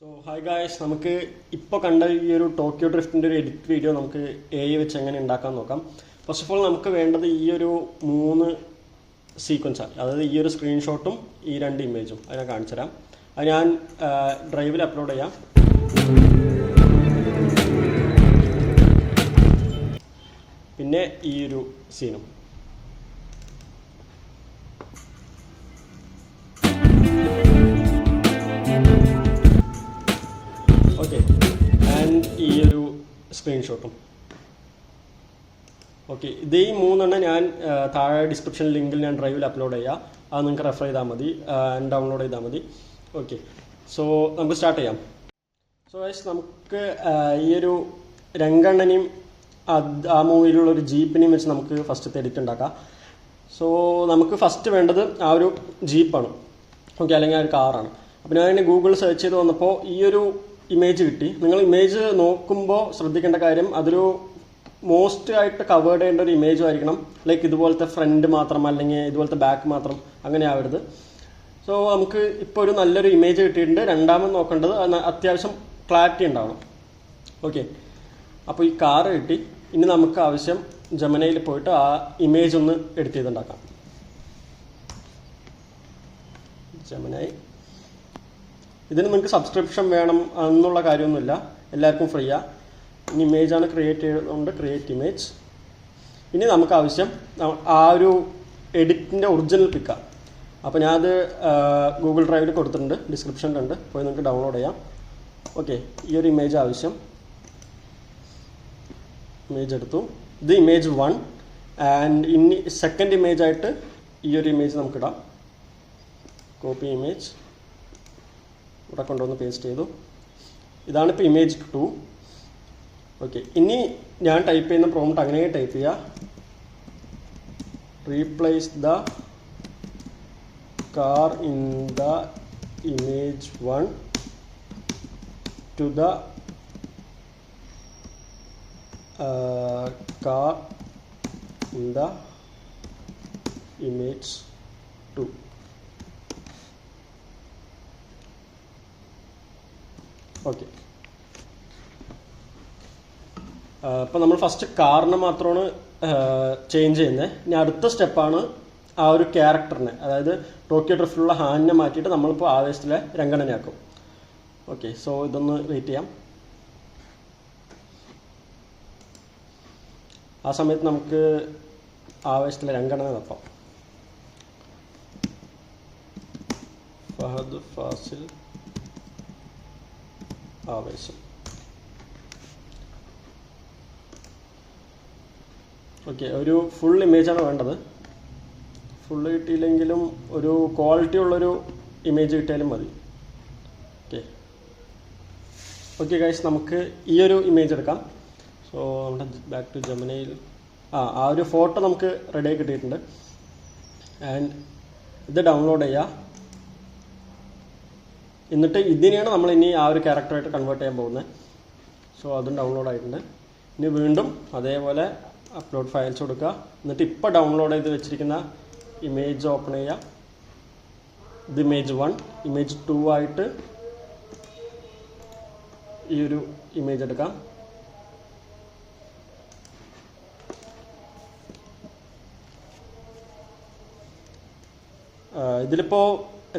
So hi guys, നമുക്ക് ഇപ്പോൾ കണ്ട ഈ ഒരു ടോക്കിയോ ഡ്രിഫ്റ്റിൻ്റെ ഒരു എഡിറ്റ് വീഡിയോ നമുക്ക് AI വെച്ച് എങ്ങനെ ഉണ്ടാക്കാൻ നോക്കാം. ഫസ്റ്റ് ഓഫ് ഓൾ നമുക്ക് വേണ്ടത് ഈ ഒരു 3 സീക്വൻസാണ്. അതായത് ഈ ഒരു സ്ക്രീൻഷോട്ടും ഈ 2 ഇമേജും അതിനെ കാണിച്ചു തരാം. അത് ഞാൻ ഡ്രൈവിൽ അപ്ലോഡ് ചെയ്യാം. പിന്നെ ഈ ഒരു സീനും. ഓക്കെ, ആൻഡ് ഈ ഒരു സ്ക്രീൻഷോട്ടും. ഓക്കെ, ഇത് ഈ 3 ഞാൻ താഴെ ഡിസ്ക്രിപ്ഷൻ ലിങ്കിൽ ഞാൻ ഡ്രൈവിൽ അപ്ലോഡ് ചെയ്യാം. അത് നിങ്ങൾക്ക് റെഫർ ചെയ്താൽ മതി, ഡൗൺലോഡ് ചെയ്താൽ മതി. ഓക്കെ, സോ നമുക്ക് സ്റ്റാർട്ട് ചെയ്യാം. സോ ഗൈസ്, നമുക്ക് ഈ ഒരു രംഗണ്ണനെയും ആ മൂവിയിലുള്ള ഒരു ജീപ്പിനെയും വെച്ച് നമുക്ക് ഫസ്റ്റത്തെ എഡിറ്റ് ഉണ്ടാക്കാം. സോ നമുക്ക് ഫസ്റ്റ് വേണ്ടത് ആ ഒരു ജീപ്പാണ്. ഓക്കെ, അല്ലെങ്കിൽ ആ ഒരു കാറാണ്. അപ്പോൾ ഞാൻ ഗൂഗിൾ സെർച്ച് ചെയ്ത് വന്നപ്പോൾ ഈ ഒരു ഇമേജ് കിട്ടി. നിങ്ങൾ ഇമേജ് നോക്കുമ്പോൾ ശ്രദ്ധിക്കേണ്ട കാര്യം, അതൊരു മോസ്റ്റ് ആയിട്ട് കവേർഡ് ചെയ്യേണ്ട ഒരു ഇമേജും ആയിരിക്കണം. ലൈക്ക് ഇതുപോലത്തെ ഫ്രണ്ട് മാത്രം അല്ലെങ്കിൽ ഇതുപോലത്തെ ബാക്ക് മാത്രം, അങ്ങനെ ആവരുത്. സോ നമുക്ക് ഇപ്പോൾ ഒരു നല്ലൊരു ഇമേജ് കിട്ടിയിട്ടുണ്ട്. രണ്ടാമത് നോക്കേണ്ടത് അത്യാവശ്യം ക്ലാരിറ്റി ഉണ്ടാവണം. ഓക്കെ, അപ്പോൾ ഈ കാറ് കിട്ടി. ഇനി നമുക്ക് ആവശ്യം ജെമിനിയിൽ പോയിട്ട് ആ ഇമേജ് ഒന്ന് എഡിറ്റ് ചെയ്തുണ്ടാക്കാം. ജെമിനി, ഇതിന് നിങ്ങൾക്ക് സബ്സ്ക്രിപ്ഷൻ വേണം എന്നുള്ള കാര്യമൊന്നുമില്ല, എല്ലാവർക്കും ഫ്രീയാണ്. ഇനി ഇമേജാണ് ക്രിയേറ്റ് ചെയ്തുകൊണ്ട് ക്രിയേറ്റ് ഇമേജ്. ഇനി നമുക്ക് ആവശ്യം ആ ഒരു എഡിറ്റിൻ്റെ ഒറിജിനൽ പിക്കാണ്. അപ്പോൾ ഞാനത് ഗൂഗിൾ ഡ്രൈവിൽ കൊടുത്തിട്ടുണ്ട്, ഡിസ്ക്രിപ്ഷനിലുണ്ട്, പോയി നിങ്ങൾക്ക് ഡൗൺലോഡ് ചെയ്യാം. ഓക്കെ, ഈ ഒരു ഇമേജ് ആവശ്യം. ഇമേജ് എടുത്തു. ഇത് ഇമേജ് 1. ആൻഡ് ഇനി സെക്കൻഡ് ഇമേജായിട്ട് ഈ ഒരു ഇമേജ് നമുക്കിടാം. കോപ്പി ഇമേജ്, ഇവിടെ കൊണ്ടുവന്ന് പേസ്റ്റ് ചെയ്തു. ഇതാണിപ്പോൾ ഇമേജ് 2. ഓക്കെ, ഇനി ഞാൻ ടൈപ്പ് ചെയ്യുന്ന പ്രോംപ്റ്റ് അങ്ങനെ ടൈപ്പ് ചെയ്യുക. Replace the car in the image 1 to the car in the image 2. Okay, അപ്പോൾ നമ്മൾ ഫസ്റ്റ് കാറിനെ മാത്രമാണ് ചേഞ്ച് ചെയ്യുന്നത്. ഇനി അടുത്ത സ്റ്റെപ്പാണ് ആ ഒരു ക്യാരക്ടറിനെ, അതായത് ടോക്കിയോ ഡ്രിഫ്റ്റിലുള്ള ഹാനിനെ മാറ്റിയിട്ട് നമ്മളിപ്പോൾ ആവേശത്തിലെ രംഗണ്ണനെ ആക്കും. ഓക്കെ, സോ ഇതൊന്ന് വെയിറ്റ് ചെയ്യാം. ആ സമയത്ത് നമുക്ക് ആവേശത്തിലെ രംഗണ്ണനെ നോക്കാം. ഫഹദ് ഫാസിൽ ആവേശം. ഓക്കെ, ഒരു ഫുൾ ഇമേജാണ് വേണ്ടത്. ഫുള്ള് കിട്ടിയില്ലെങ്കിലും ഒരു ക്വാളിറ്റി ഉള്ളൊരു ഇമേജ് കിട്ടിയാലും മതി. ഓക്കെ ഗൈസ്, നമുക്ക് ഈ ഒരു ഇമേജ് എടുക്കാം. സോ നമ്മുടെ ബാക്ക് ടു ജെമിനിയിൽ ആ ഒരു ഫോട്ടോ നമുക്ക് റെഡിയായി കിട്ടിയിട്ടുണ്ട്. ആൻഡ് ഇത് ഡൗൺലോഡ് ചെയ്യുക. എന്നിട്ട് ഇതിനെയാണ് നമ്മൾ ഇനി ആ ഒരു ക്യാരക്ടറായിട്ട് കൺവേർട്ട് ചെയ്യാൻ പോകുന്നത്. സോ അതും ഡൗൺലോഡ് ആയിട്ടുണ്ട്. ഇനി വീണ്ടും അതേപോലെ അപ്ലോഡ് ഫയൽസ് കൊടുക്കുക. എന്നിട്ട് ഇപ്പോൾ ഡൗൺലോഡ് ചെയ്ത് വെച്ചിരിക്കുന്ന ഇമേജ് ഓപ്പൺ ചെയ്യുക. ഇത് ഇമേജ് 1. ഇമേജ് 2 ആയിട്ട് ഈ ഒരു ഇമേജ് എടുക്കാം. ഇതിലിപ്പോൾ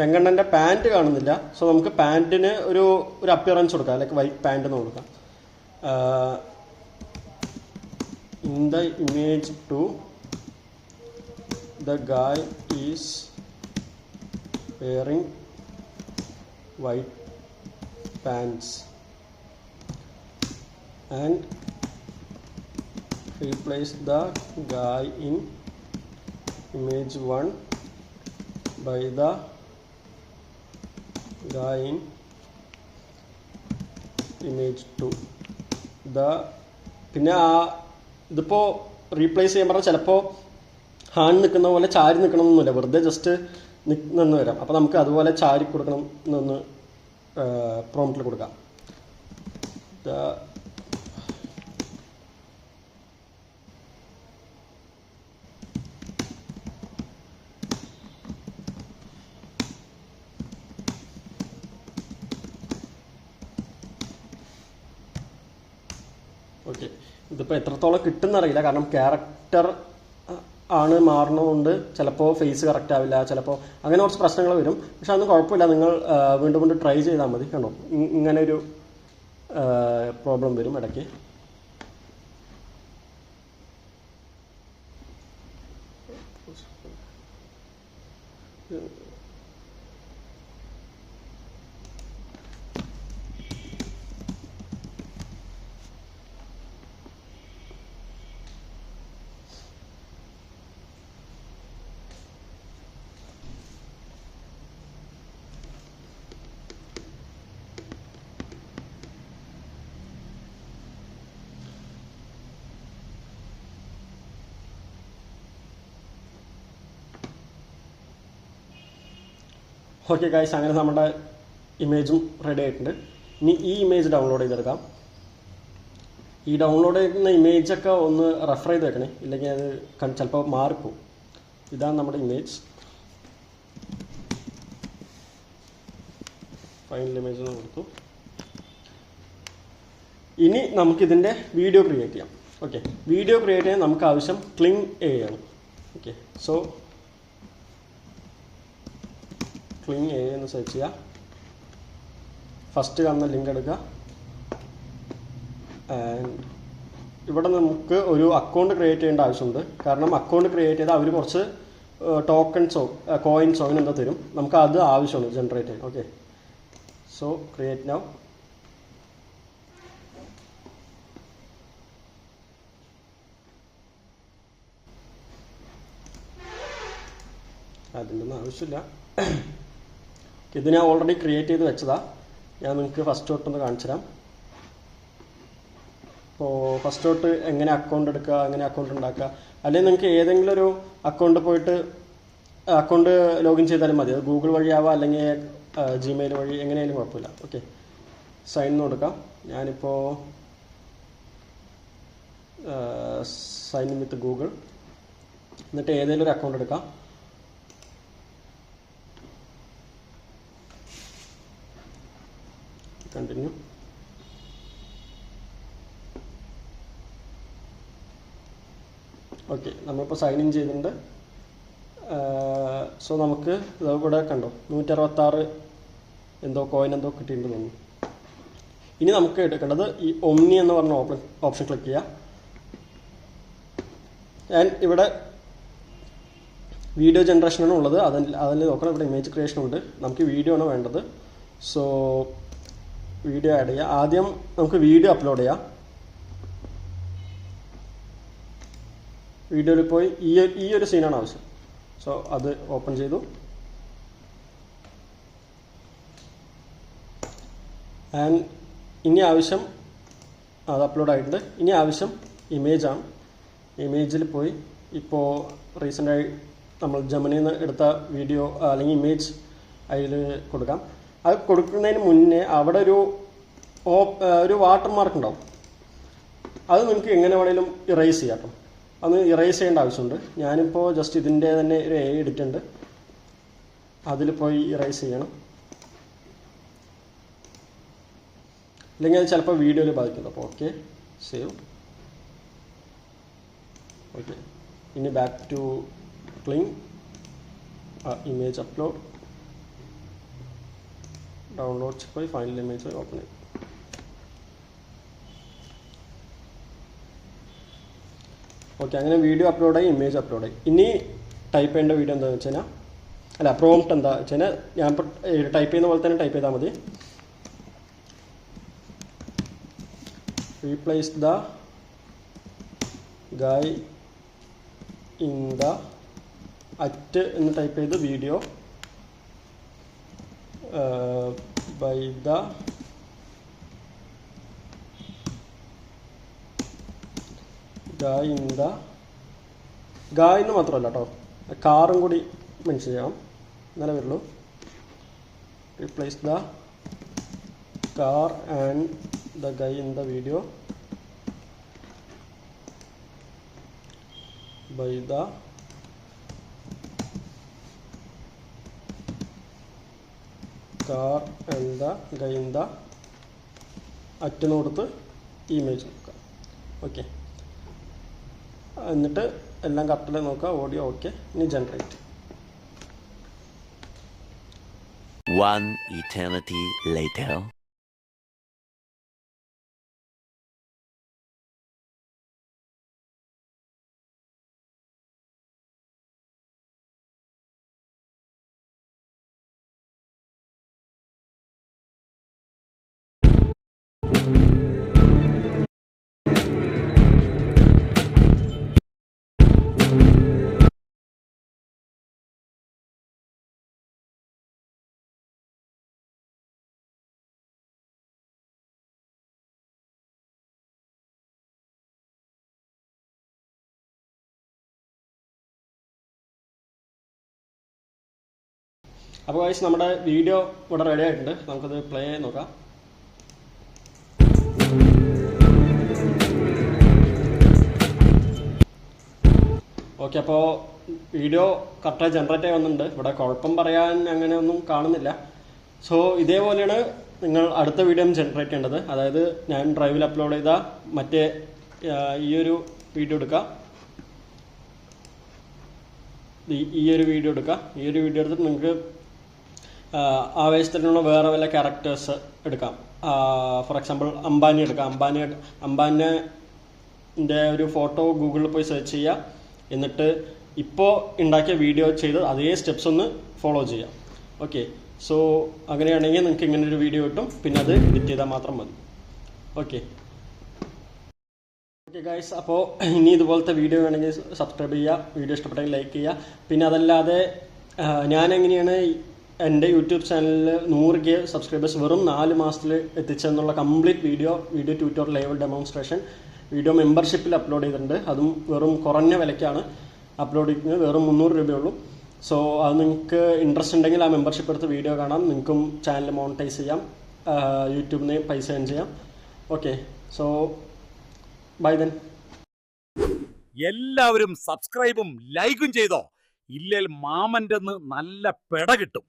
രംഗണ്ണൻ്റെ പാൻറ്റ് കാണുന്നില്ല. സോ നമുക്ക് പാൻറ്റിന് ഒരു അപ്പിയറൻസ് കൊടുക്കാം, ലൈക്ക് വൈറ്റ് പാൻറ്റ് എന്ന് കൊടുക്കാം. In the image 2, the guy is wearing white pants, and replace the guy in image 1 by the guy in image 2. പിന്നെ ഇതിപ്പോൾ റീപ്ലേസ് ചെയ്യാൻ പറഞ്ഞാൽ ചിലപ്പോൾ ഹാൻ നിൽക്കുന്ന പോലെ ചാരി നിൽക്കണമെന്നൊന്നുമില്ല, വെറുതെ ജസ്റ്റ് നിന്ന് വരാം. അപ്പോൾ നമുക്ക് അതുപോലെ ചാരി കൊടുക്കണം എന്നൊന്ന് പ്രോംപ്റ്റിൽ കൊടുക്കാം. ഇതിപ്പോൾ എത്രത്തോളം കിട്ടുന്നറിയില്ല, കാരണം ക്യാരക്ടർ ആണ് മാറണതുകൊണ്ട് ചിലപ്പോൾ ഫേസ് കറക്റ്റ് ആവില്ല, ചിലപ്പോൾ അങ്ങനെ കുറച്ച് പ്രശ്നങ്ങൾ വരും. പക്ഷെ അതൊന്നും കുഴപ്പമില്ല, നിങ്ങൾ വീണ്ടും വീണ്ടും ട്രൈ ചെയ്താൽ മതി. കണ്ടോ, ഇങ്ങനെ ഒരു പ്രോബ്ലം വരും ഇടയ്ക്ക്. ഓക്കെ ഗൈസ്, അങ്ങനെ നമ്മുടെ ഇമേജും റെഡി ആയിട്ടുണ്ട്. ഇനി ഈ ഇമേജ് ഡൗൺലോഡ് ചെയ്തെടുക്കാം. ഈ ഡൗൺലോഡ് ചെയ്യുന്ന ഇമേജൊക്കെ ഒന്ന് റെഫർ ചെയ്ത് വെക്കണേ, ഇല്ലെങ്കിൽ അത് ചിലപ്പോൾ മാറിപ്പോവും. ഇതാണ് നമ്മുടെ ഇമേജ്. ഫൈനൽ ഇമേജ് എന്ന് കൊടുത്തു. ഇനി നമുക്കിതിൻ്റെ വീഡിയോ ക്രിയേറ്റ് ചെയ്യാം. ഓക്കെ, വീഡിയോ ക്രിയേറ്റ് ചെയ്യാൻ നമുക്ക് ആവശ്യം ക്ലിങ് എ ആണ്. ഓക്കെ, സോ ക്ലിങ് എ എന്ന് സെർച്ച് ചെയ്യുക. ഫസ്റ്റ് കാണുന്ന ലിങ്ക് എടുക്കുക. ആൻഡ് ഇവിടെ നമുക്ക് ഒരു അക്കൗണ്ട് ക്രിയേറ്റ് ചെയ്യേണ്ട ആവശ്യമുണ്ട്. കാരണം അക്കൗണ്ട് ക്രിയേറ്റ് ചെയ്താൽ അവർ കുറച്ച് ടോക്കൺസോ കോയിൻസോ അങ്ങനെ എന്തോ തരും. നമുക്ക് അത് ആവശ്യമാണ് ജനറേറ്റ് ചെയ്യാൻ. Okay, so create now. അതിൻ്റെ ഒന്നും ആവശ്യമില്ല. ഇത് ഞാൻ ഓൾറെഡി ക്രിയേറ്റ് ചെയ്ത് വെച്ചതാണ്. ഞാൻ നിങ്ങൾക്ക് ഫസ്റ്റ് തൊട്ടൊന്ന് കാണിച്ചു തരാം. അപ്പോൾ ഫസ്റ്റ് തൊട്ട് എങ്ങനെ അക്കൗണ്ട് എടുക്കുക, എങ്ങനെ അക്കൗണ്ട് ഉണ്ടാക്കുക, അല്ലെങ്കിൽ നിങ്ങൾക്ക് ഏതെങ്കിലും ഒരു അക്കൗണ്ട് പോയിട്ട് അക്കൗണ്ട് ലോഗിൻ ചെയ്താലും മതി. അത് ഗൂഗിൾ വഴിയാവാം, അല്ലെങ്കിൽ ജിമെയിൽ വഴി, എങ്ങനെയായാലും കുഴപ്പമില്ല. ഓക്കെ, സൈൻ എന്ന് കൊടുക്കാം. ഞാനിപ്പോൾ സൈൻ ഇൻ വിത്ത് ഗൂഗിൾ. എന്നിട്ട് ഏതെങ്കിലും ഒരു അക്കൗണ്ട് എടുക്കാം. കണ്ടിന്യൂ. ഓക്കെ, നമ്മളിപ്പോൾ സൈൻ ഇൻ ചെയ്തിട്ടുണ്ട്. സോ നമുക്ക് ഇവിടെ കണ്ടോ 166 എന്തോ കോയിൻ എന്തോ കിട്ടിയിട്ടുണ്ട് തോന്നുന്നു. ഇനി നമുക്ക് എടുക്കേണ്ടത് ഈ ഒമ്നി എന്ന് പറഞ്ഞ ഓപ്ഷൻ ക്ലിക്ക് ചെയ്യുക. ആൻഡ് ഇവിടെ വീഡിയോ ജനറേഷനാണ് ഉള്ളത്. അതിൽ നോക്കണം. ഇവിടെ ഇമേജ് ക്രിയേഷൻ ഉണ്ട്. നമുക്ക് വീഡിയോ ആണ് വേണ്ടത്. സോ വീഡിയോ ആഡ് ചെയ്യുക. ആദ്യം നമുക്ക് വീഡിയോ അപ്ലോഡ് ചെയ്യാം. വീഡിയോയിൽ പോയി ഈ ഒരു സീനാണ് ആവശ്യം. സോ അത് ഓപ്പൺ ചെയ്തു. ആൻഡ് ഇനി ആവശ്യം അത് അപ്ലോഡ് ആയിട്ടുണ്ട്. ഇനി ആവശ്യം ഇമേജാണ്. ഇമേജിൽ പോയി ഇപ്പോൾ റീസെൻ്റായി നമ്മൾ ജെമിനിയിൽ നിന്ന് എടുത്ത വീഡിയോ അല്ലെങ്കിൽ ഇമേജ് അതിൽ കൊടുക്കാം. അത് കൊടുക്കുന്നതിന് മുന്നേ അവിടെ ഒരു വാട്ടർമാർക്ക് ഉണ്ടാവും. അത് നിങ്ങൾക്ക് എങ്ങനെ വേണമെങ്കിലും ഇറേസ് ചെയ്യാം കേട്ടോ. അത് ഇറേസ് ചെയ്യേണ്ട ആവശ്യമുണ്ട്. ഞാനിപ്പോൾ ജസ്റ്റ് ഇതിൻ്റെ തന്നെ ഒരു എ എടുത്തിട്ടുണ്ട്. അതിൽ പോയി ഇറേസ് ചെയ്യണം, അല്ലെങ്കിൽ അത് ചിലപ്പോൾ വീഡിയോയിൽ ബാധിക്കുന്നു. അപ്പോൾ ഓക്കെ, സേവ്. ഓക്കെ, ഇനി back to Kling. Image upload, downloads പോയി ഫൈനൽ ഇമേജ് ഓപ്പൺ ചെയ്യും. ഓക്കെ, അങ്ങനെ വീഡിയോ അപ്ലോഡായി, ഇമേജ് അപ്ലോഡായി. ഇനി ടൈപ്പ് ചെയ്യേണ്ട വീഡിയോ എന്താണെന്ന് വെച്ച് കഴിഞ്ഞാൽ പ്രോംപ്റ്റ് എന്താ വെച്ച് കഴിഞ്ഞാൽ ഞാൻ ഇപ്പോൾ ടൈപ്പ് ചെയ്യുന്ന പോലെ തന്നെ ടൈപ്പ് ചെയ്താൽ മതി. Replace the guy in the at എന്ന് ടൈപ്പ് ചെയ്ത് video by the guy in the guy എന്ന് മാത്രമല്ല കേട്ടോ, കാറും കൂടി മെൻഷൻ ചെയ്യണം, എന്നാലേ വരുള്ളൂ. Replace the car and the guy in the video by the car and the guy in the അറ്റെന്ന് കൊടുത്ത് ഇമേജ് നോക്കാം. ഓക്കെ, എന്നിട്ട് എല്ലാം കറക്റ്റിൽ നോക്കുക. Audio okay. ഇനി ജനറേറ്റ്. One eternity later. അപ്പോൾ ഗൈസ് നമ്മുടെ വീഡിയോ ഇവിടെ റെഡി ആയിട്ടുണ്ട്. നമുക്കത് പ്ലേ ചെയ്ത് നോക്കാം. ഓക്കെ, അപ്പോൾ വീഡിയോ കറക്റ്റായി ജനറേറ്റ് ആയി വന്നിട്ടുണ്ട്. ഇവിടെ കുഴപ്പം പറയാൻ അങ്ങനെ ഒന്നും കാണുന്നില്ല. സോ ഇതേപോലെയാണ് നിങ്ങൾ അടുത്ത വീഡിയോ ജനറേറ്റ് ചെയ്യേണ്ടത്. അതായത് ഞാൻ ഡ്രൈവിൽ അപ്ലോഡ് ചെയ്ത മറ്റേ ഈ ഒരു വീഡിയോ എടുക്കുക, ഈ ഒരു വീഡിയോ എടുക്കുക. ഈ ഒരു വീഡിയോ എടുത്തിട്ട് നിങ്ങൾക്ക് ആവേശത്തിലുള്ള വേറെ വല്ല ക്യാരക്ടേഴ്സ് എടുക്കാം. ഫോർ എക്സാമ്പിൾ അംബാനി എടുക്കാം. അംബാനിൻ്റെ ഒരു ഫോട്ടോ ഗൂഗിളിൽ പോയി സെർച്ച് ചെയ്യുക. എന്നിട്ട് ഇപ്പോൾ ഉണ്ടാക്കിയ വീഡിയോ ചെയ്ത് അതേ സ്റ്റെപ്സ് ഒന്ന് ഫോളോ ചെയ്യാം. ഓക്കെ, സോ അങ്ങനെയാണെങ്കിൽ നിങ്ങൾക്ക് ഇങ്ങനെ ഒരു വീഡിയോ കിട്ടും. പിന്നെ അത് എഡിറ്റ് ചെയ്താൽ മാത്രം മതി. ഓക്കെ ഗൈസ്, അപ്പോൾ ഇനി ഇതുപോലത്തെ വീഡിയോ വേണമെങ്കിൽ സബ്സ്ക്രൈബ് ചെയ്യുക. വീഡിയോ ഇഷ്ടപ്പെട്ടെങ്കിൽ ലൈക്ക് ചെയ്യുക. പിന്നെ അതല്ലാതെ ഞാനെങ്ങനെയാണ് എൻ്റെ യൂട്യൂബ് ചാനലിൽ 100K സബ്സ്ക്രൈബേഴ്സ് വെറും 4 മാസത്തിൽ എത്തിച്ചെന്നുള്ള complete video tutorial live demonstration video മെമ്പർഷിപ്പിൽ അപ്ലോഡ് ചെയ്തിട്ടുണ്ട്. അതും വെറും കുറഞ്ഞ വിലയ്ക്കാണ് അപ്ലോഡ് ചെയ്യുന്നത്. വെറും 300 രൂപയുള്ളൂ. സോ അത് നിങ്ങൾക്ക് ഇൻട്രസ്റ്റ് ഉണ്ടെങ്കിൽ ആ മെമ്പർഷിപ്പ് എടുത്ത് വീഡിയോ കാണാം. നിങ്ങൾക്കും ചാനൽ മോണിറ്റൈസ് ചെയ്യാം, യൂട്യൂബിൽ നിന്ന് പൈസ ഏൺ ചെയ്യാം. Okay, so bye then. എല്ലാവരും സബ്സ്ക്രൈബും ലൈക്കും ചെയ്തോ. ഇല്ലേൽ മാമൻ്റെ നല്ല പെട കിട്ടും.